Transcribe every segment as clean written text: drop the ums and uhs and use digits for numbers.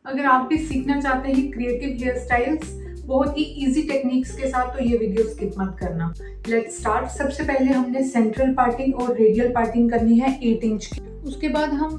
अगर आप भी सीखना चाहते हैं क्रिएटिव हेयर स्टाइल्स बहुत ही इजी टेक्निक्स के साथ, तो ये वीडियो स्किप मत करना। Let's start. सबसे पहले हमने सेंट्रल पार्टिंग और रेडियल पार्टिंग करनी है 8 इंच की। उसके बाद हम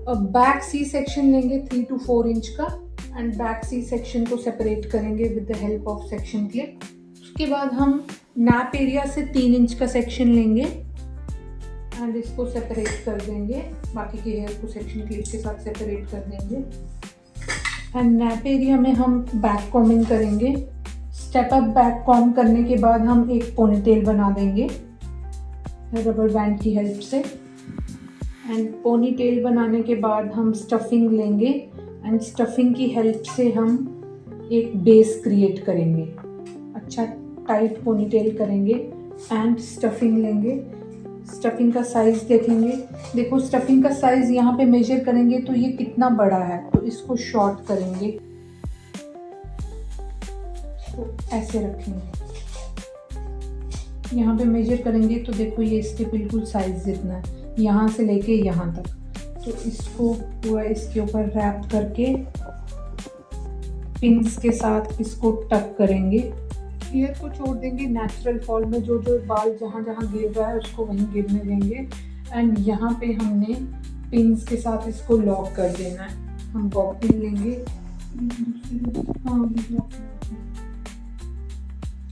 बैक सी सेक्शन लेंगे 3 to 4 इंच का, एंड बैक सी सेक्शन को सेपरेट करेंगे with the help of section clip. उसके बाद हम नैप एरिया से 3 इंच का सेक्शन लेंगे एंड इसको सेपरेट कर देंगे, बाकी के हेयर को सेक्शन क्लिप के साथ सेपरेट कर देंगे। एंड नैप एरिया में हम बैक कॉम्बिंग करेंगे। स्टेप अप बैक कॉम करने के बाद हम एक पोनीटेल बना देंगे रबर बैंड की हेल्प से। एंड पोनीटेल बनाने के बाद हम स्टफिंग लेंगे एंड स्टफिंग की हेल्प से हम एक बेस क्रिएट करेंगे। अच्छा टाइट पोनीटेल करेंगे एंड स्टफिंग लेंगे। स्टफिंग का साइज देखेंगे, देखो स्टफिंग का साइज यहाँ पे मेजर करेंगे तो ये कितना बड़ा है, तो इसको शॉर्ट करेंगे, तो ऐसे रखेंगे। यहाँ पे मेजर करेंगे तो देखो ये इसके बिल्कुल साइज जितना है, यहाँ से लेके यहाँ तक। तो इसको पूरा इसके ऊपर रैप करके पिन्स के साथ इसको टक करेंगे। हेयर को छोड़ देंगे नेचुरल फॉल में, जो जो बाल जहाँ जहाँ गिर रहा है उसको वहीं गिरने देंगे। एंड यहाँ पे हमने पिन्स के साथ इसको लॉक कर देना है। हम बॉब पिन लेंगे,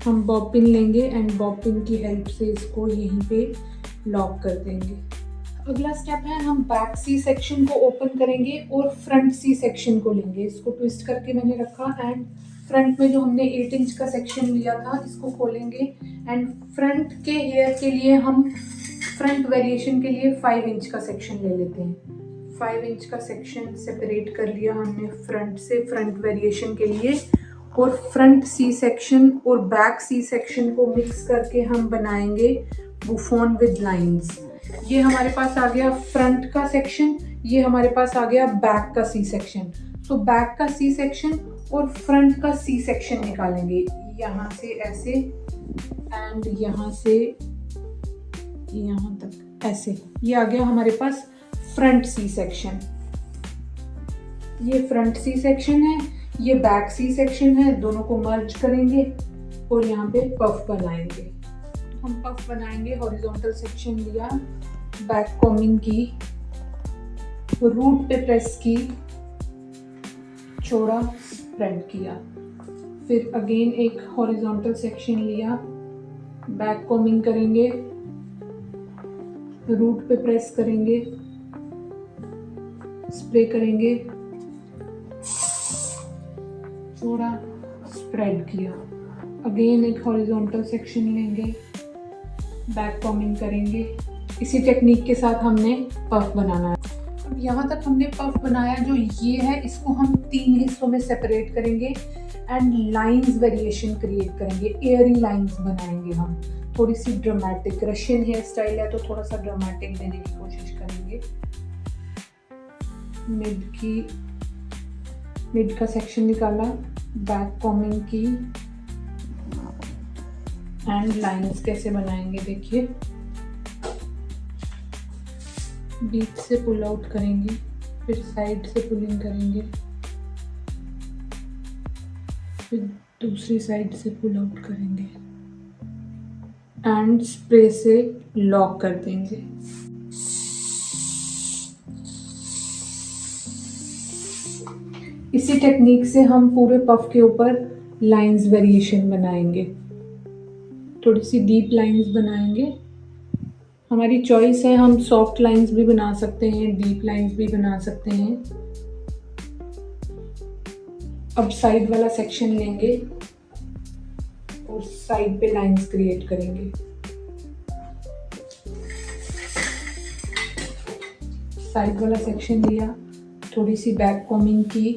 हम बॉब पिन लेंगे एंड बॉब पिन की हेल्प से इसको यहीं पे लॉक कर देंगे। अगला स्टेप है हम बैक सी सेक्शन को ओपन करेंगे और फ्रंट सी सेक्शन को लेंगे। इसको ट्विस्ट करके मैंने रखा एंड फ्रंट में जो हमने 8 इंच का सेक्शन लिया था इसको खोलेंगे। एंड फ्रंट के हेयर के लिए हम फ्रंट वेरिएशन के लिए 5 इंच का सेक्शन ले लेते हैं। 5 इंच का सेक्शन सेपरेट कर लिया हमने फ्रंट से, फ्रंट वेरिएशन के लिए। और फ्रंट सी सेक्शन और बैक सी सेक्शन को मिक्स करके हम बनाएंगे बुफोन विद लाइंस। ये हमारे पास आ गया फ्रंट का सेक्शन, ये हमारे पास आ गया बैक का सी सेक्शन। तो बैक का सी सेक्शन और फ्रंट का सी सेक्शन निकालेंगे, यहाँ से ऐसे एंड यहाँ से यहाँ तक ऐसे। ये आ गया हमारे पास फ्रंट सी सेक्शन। ये फ्रंट सी सेक्शन है, ये बैक सी सेक्शन है, दोनों को मर्ज करेंगे और यहाँ पे पफ बनाएंगे। हम पफ बनाएंगे, हॉरिजॉन्टल सेक्शन लिया, बैक कॉम्बिंग की, रूट पे प्रेस की, चौड़ा स्प्रेड किया, फिर अगेन एक हॉरिजॉन्टल सेक्शन लिया, बैक कॉम्बिंग करेंगे, रूट पे प्रेस करेंगे, स्प्रे करेंगे, चौड़ा स्प्रेड किया, अगेन एक हॉरिजॉन्टल सेक्शन लेंगे, बैक कॉम्बिंग करेंगे। इसी टेक्निक के साथ हमने पफ बनाना है। अब यहाँ तक हमने पफ बनाया, जो ये है इसको हम 3 हिस्सों में सेपरेट करेंगे एंड लाइंस वेरिएशन क्रिएट करेंगे, एयरी लाइंस बनाएंगे हम। थोड़ी सी ड्रामेटिक, रशियन हेयर स्टाइल है तो थोड़ा सा ड्रामेटिक देने की कोशिश करेंगे। मिड का सेक्शन निकाला, बैक कॉम्बिंग की एंड लाइंस कैसे बनाएंगे देखिए। बीच से पुल आउट करेंगे, फिर साइड से पुलिंग करेंगे, फिर दूसरी साइड से पुल आउट करेंगे एंड स्प्रे से लॉक कर देंगे। इसी टेक्निक से हम पूरे पफ के ऊपर लाइंस वेरिएशन बनाएंगे, थोड़ी सी डीप लाइंस बनाएंगे। हमारी चॉइस है, हम सॉफ्ट लाइंस भी बना सकते हैं, डीप लाइंस भी बना सकते हैं। अब साइड वाला सेक्शन लेंगे और साइड पे लाइंस क्रिएट करेंगे। साइड वाला सेक्शन लिया, थोड़ी सी बैक कॉम्बिंग की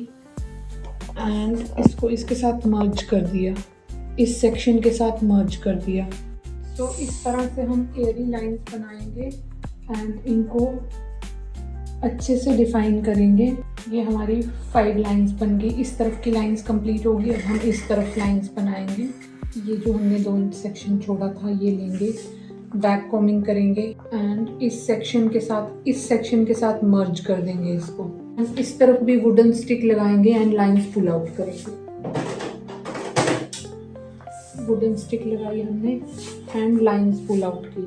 एंड इसको इसके साथ मर्ज कर दिया, इस सेक्शन के साथ मर्ज कर दिया। तो इस तरह से हम एयरी लाइंस बनाएंगे एंड इनको अच्छे से डिफाइन करेंगे। ये हमारी 5 लाइंस बन गई। इस तरफ की लाइंस कंप्लीट होगी, अब हम इस तरफ लाइंस बनाएंगे। ये जो हमने 2 इंच सेक्शन छोड़ा था ये लेंगे, बैक कॉम्बिंग करेंगे एंड इस सेक्शन के साथ मर्ज कर देंगे इसको। इस तरफ भी वुडन स्टिक लगाएंगे एंड लाइंस पुल आउट करेंगे। वुडन स्टिक लगाई हमने एंड लाइंस पुल आउट की,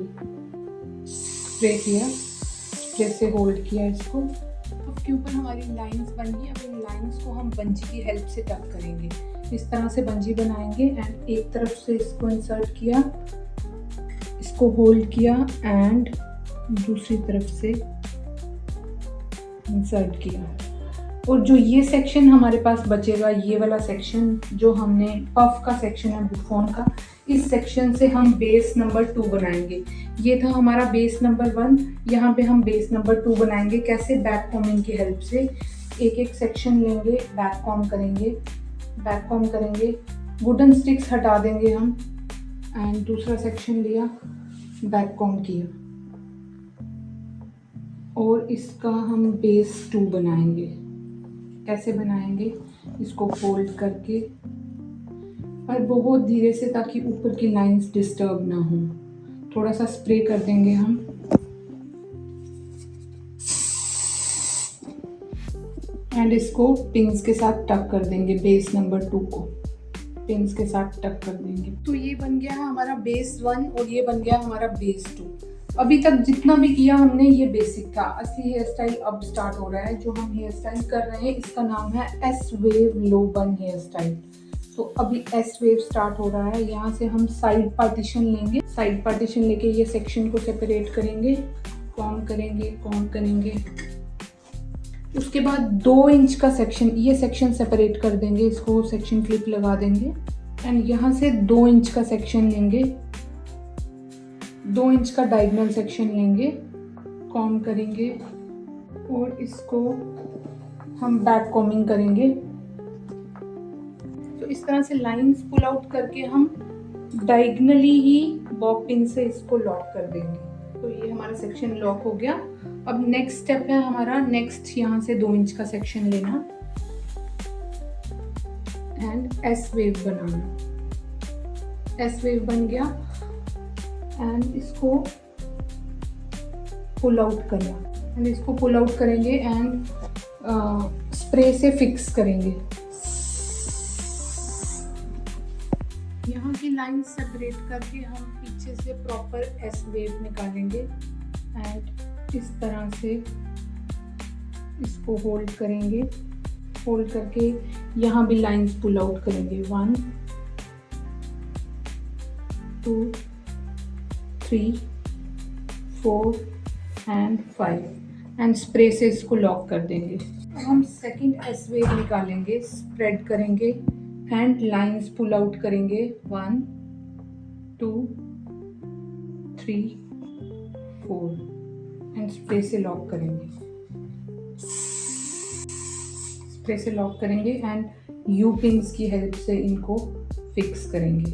स्प्रे किया, स्प्रे से होल्ड किया इसको। अब के ऊपर हमारी लाइंस बन गई। अब इन लाइंस को हम बंजी की हेल्प से टक करेंगे। इस तरह से बंजी बनाएंगे एंड एक तरफ से इसको इंसर्ट किया, इसको होल्ड किया एंड दूसरी तरफ से इंसर्ट किया। और जो ये सेक्शन हमारे पास बचेगा, ये वाला सेक्शन जो हमने पफ का सेक्शन है बुफोन का, इस सेक्शन से हम बेस नंबर 2 बनाएंगे। ये था हमारा बेस नंबर 1, यहाँ पे हम बेस नंबर 2 बनाएंगे। कैसे? बैक कॉमिंग की हेल्प से एक एक सेक्शन लेंगे, बैक कॉम करेंगे, बैक कॉम करेंगे, वुडन स्टिक्स हटा देंगे हम एंड दूसरा सेक्शन लिया, बैक कॉम किया और इसका हम बेस 2 बनाएंगे। कैसे बनाएंगे? इसको फोल्ड करके और बहुत धीरे से, ताकि ऊपर की लाइंस डिस्टर्ब ना हो। थोड़ा सा स्प्रे कर देंगे हम एंड इसको पिंस के साथ टक कर देंगे। बेस नंबर 2 को पिंस के साथ टक कर देंगे। तो ये बन गया है हमारा बेस 1 और ये बन गया हमारा बेस 2। अभी तक जितना भी किया हमने ये बेसिक था। असली हेयर स्टाइल अब स्टार्ट हो रहा है। जो हम हेयर स्टाइल कर रहे हैं इसका नाम है एस वेव लो बन हेयर स्टाइल। तो अभी एस वेव स्टार्ट हो रहा है। यहाँ से हम साइड पार्टीशन लेंगे। साइड पार्टीशन लेके ये सेक्शन को सेपरेट करेंगे, कॉम करेंगे, कॉम करेंगे। उसके बाद 2 इंच का सेक्शन, ये सेक्शन सेपरेट कर देंगे, इसको सेक्शन क्लिप लगा देंगे एंड यहाँ से 2 इंच का सेक्शन लेंगे, 2 इंच का डायगोनल सेक्शन लेंगे, कॉम करेंगे और इसको हम बैक कॉमिंग करेंगे। तो इस तरह से लाइंस पुल आउट करके हम डायगोनली ही बॉब पिन से इसको लॉक कर देंगे। तो ये हमारा सेक्शन लॉक हो गया। अब नेक्स्ट स्टेप है हमारा, नेक्स्ट यहाँ से 2 इंच का सेक्शन लेना and S wave banana. S wave बन गया एंड इसको पुल आउट करना एंड इसको पुल आउट करेंगे एंड स्प्रे से फिक्स करेंगे। यहाँ की लाइन सेपरेट करके हम पीछे से प्रॉपर एस वेव निकालेंगे एंड इस तरह से इसको होल्ड करेंगे। होल्ड करके यहाँ भी लाइंस पुल आउट करेंगे। 1 2 3 4 एंड 5 एंड स्प्रे से इसको लॉक कर देंगे। अब हम सेकंड एस वेव निकालेंगे, स्प्रेड करेंगे एंड लाइंस पुल आउट करेंगे। 1 2 3 4 एंड स्प्रे से लॉक करेंगे। स्प्रे से लॉक करेंगे एंड यू पिन्स की हेल्प से इनको फिक्स करेंगे।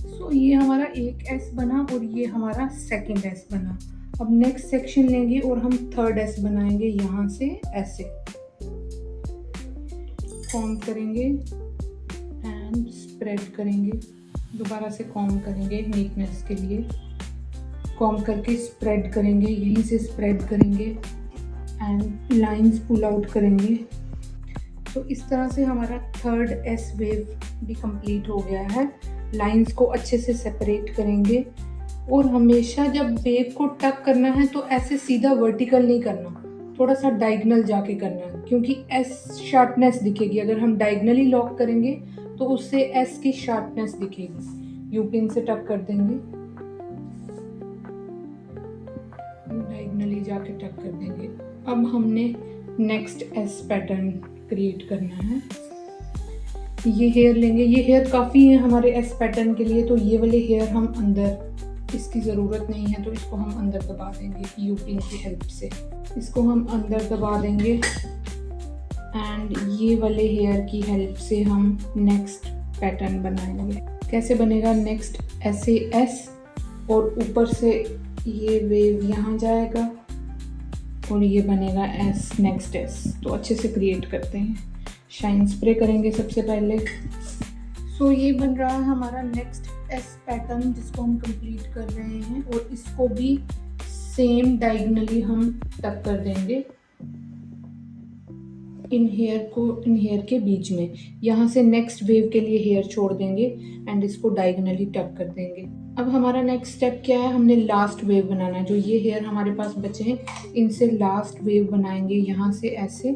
सो ये हमारा एक एस बना और ये हमारा सेकंड एस बना। अब नेक्स्ट सेक्शन लेंगे और हम थर्ड एस बनाएंगे। यहाँ से ऐसे कॉम करेंगे एंड स्प्रेड करेंगे। दोबारा से कॉम करेंगे नीटनेस के लिए। कॉम करके स्प्रेड करेंगे, यहीं से स्प्रेड करेंगे एंड लाइंस पुल आउट करेंगे। तो इस तरह से हमारा थर्ड एस वेव भी कंप्लीट हो गया है। लाइंस को अच्छे से सेपरेट करेंगे और हमेशा जब वेव को टक करना है तो ऐसे सीधा वर्टिकल नहीं करना, थोड़ा सा डायगोनल जाके करना है, क्योंकि एस शार्पनेस दिखेगी। अगर हम डायगोनली लॉक करेंगे तो उससे एस की शार्पनेस दिखेगी। यू पिन से टक कर देंगे, डायगोनली जाके टक कर देंगे। अब हमने नेक्स्ट एस पैटर्न क्रिएट करना है। ये हेयर लेंगे, ये हेयर काफ़ी है हमारे एस पैटर्न के लिए, तो ये वाले हेयर हम अंदर, इसकी ज़रूरत नहीं है तो इसको हम अंदर दबा देंगे यू पिन की हेल्प से। इसको हम अंदर दबा देंगे एंड ये वाले हेयर की हेल्प से हम नेक्स्ट पैटर्न बनाएंगे। कैसे बनेगा? नेक्स्ट ऐसे एस और ऊपर से ये वेव यहाँ जाएगा और ये बनेगा एस, नेक्स्ट एस। तो अच्छे से क्रिएट करते हैं। शाइन स्प्रे करेंगे सबसे पहले। सो ये बन रहा है हमारा नेक्स्ट एस पैटर्न जिसको हम कंप्लीट कर रहे हैं और इसको भी सेम डायगोनली हम टक कर देंगे इन हेयर के बीच में। यहाँ से नेक्स्ट वेव के लिए हेयर छोड़ देंगे एंड इसको डायगोनली टक कर देंगे। अब हमारा नेक्स्ट स्टेप क्या है, हमने लास्ट वेव बनाना है। जो ये हेयर हमारे पास बचे हैं इनसे लास्ट वेव बनाएंगे। यहाँ से ऐसे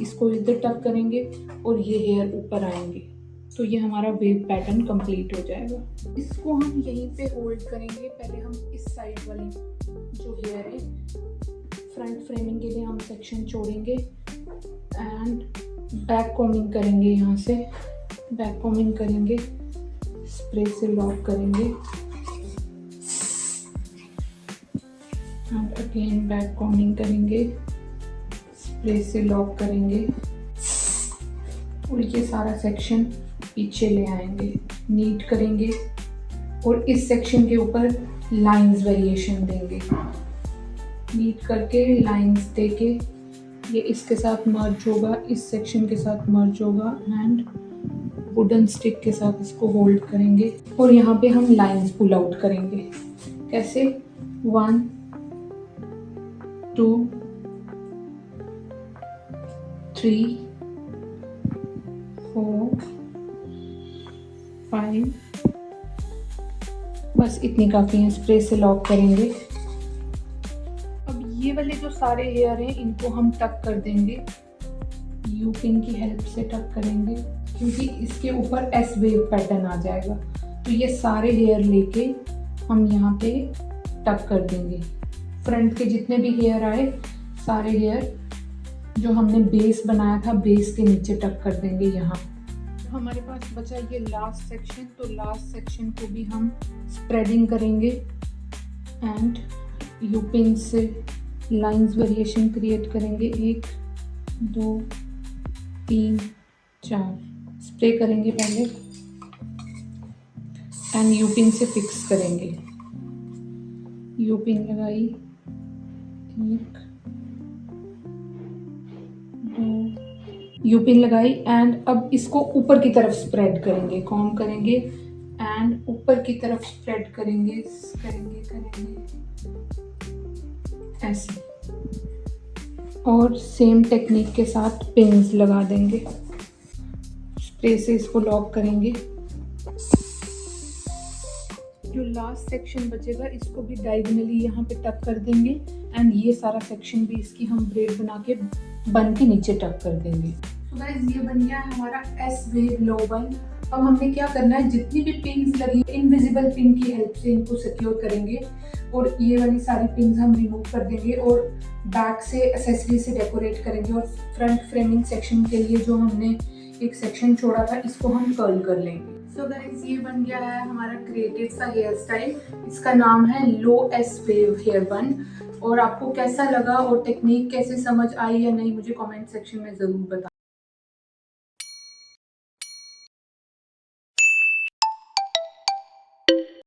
इसको इधर टक करेंगे और ये हेयर ऊपर आएंगे, तो ये हमारा वेव पैटर्न कंप्लीट हो जाएगा। इसको हम यहीं पे होल्ड करेंगे। पहले हम इस साइड वाली जो हेयर है फ्रंट फ्रेमिंग के लिए हम सेक्शन छोड़ेंगे एंड बैक कॉम्बिंग करेंगे। यहाँ से बैक कॉम्बिंग करेंगे, स्प्रे से लॉक करेंगे एंड अगेन बैक कॉम्बिंग करेंगे, स्प्रे से लॉक करेंगे और ये सारा सेक्शन पीछे ले आएंगे, नीट करेंगे और इस सेक्शन के ऊपर लाइंस वेरिएशन देंगे। नीट करके लाइंस देके ये इसके साथ मर्ज होगा, इस सेक्शन के साथ मर्ज होगा एंड वुडन स्टिक के साथ इसको होल्ड करेंगे और यहाँ पे हम लाइंस पुल आउट करेंगे। कैसे? 1 2 3 4 5, बस इतनी काफ़ी है। स्प्रे से लॉक करेंगे। अब ये वाले जो सारे हेयर हैं इनको हम टक कर देंगे, यू पिन की हेल्प से टक करेंगे क्योंकि इसके ऊपर एस वेव पैटर्न आ जाएगा। तो ये सारे हेयर लेके हम यहाँ पे टक कर देंगे। फ्रंट के जितने भी हेयर आए सारे हेयर जो हमने बेस बनाया था बेस के नीचे टक कर देंगे। यहाँ हमारे पास बचा ये लास्ट सेक्शन, तो लास्ट सेक्शन को भी हम स्प्रेडिंग करेंगे एंड यू पिन से लाइंस वेरिएशन क्रिएट करेंगे। 1 2 3 4 स्प्रे करेंगे पहले एंड यू पिन से फिक्स करेंगे। यू पिन लगाई, 1 2 यू पिन लगाई एंड अब इसको ऊपर की तरफ स्प्रेड करेंगे, कॉम्ब करेंगे एंड ऊपर की तरफ स्प्रेड करेंगे ऐसे। और सेम टेक्निक के साथ पिन्स लगा देंगे, स्प्रे से इसको लॉक करेंगे। जो लास्ट सेक्शन बचेगा इसको भी डायगोनली यहाँ पे टक कर देंगे एंड ये सारा सेक्शन भी इसकी हम ब्रेड बना के बन के नीचे टक कर देंगे। तो गाइस ये बन गया है हमारा एस वेव लो बन। अब हमने क्या करना है, जितनी भी पिन्स लगी इनविजिबल पिन की हेल्प से इनको सिक्योर करेंगे और ये वाली सारी पिन्स हम रिमूव कर देंगे और बैक से एक्सेसरी से डेकोरेट करेंगे और फ्रंट फ्रेमिंग सेक्शन के लिए जो हमने एक सेक्शन छोड़ा था इसको हम कर्ल कर लेंगे। सो गाइस ये बन गया है हमारा क्रिएटिव सा हेयर स्टाइल। इसका नाम है लो एस वेव हेयर बन। और आपको कैसा लगा और टेक्निक कैसे समझ आई या नहीं मुझे कमेंट सेक्शन में ज़रूर बताएं।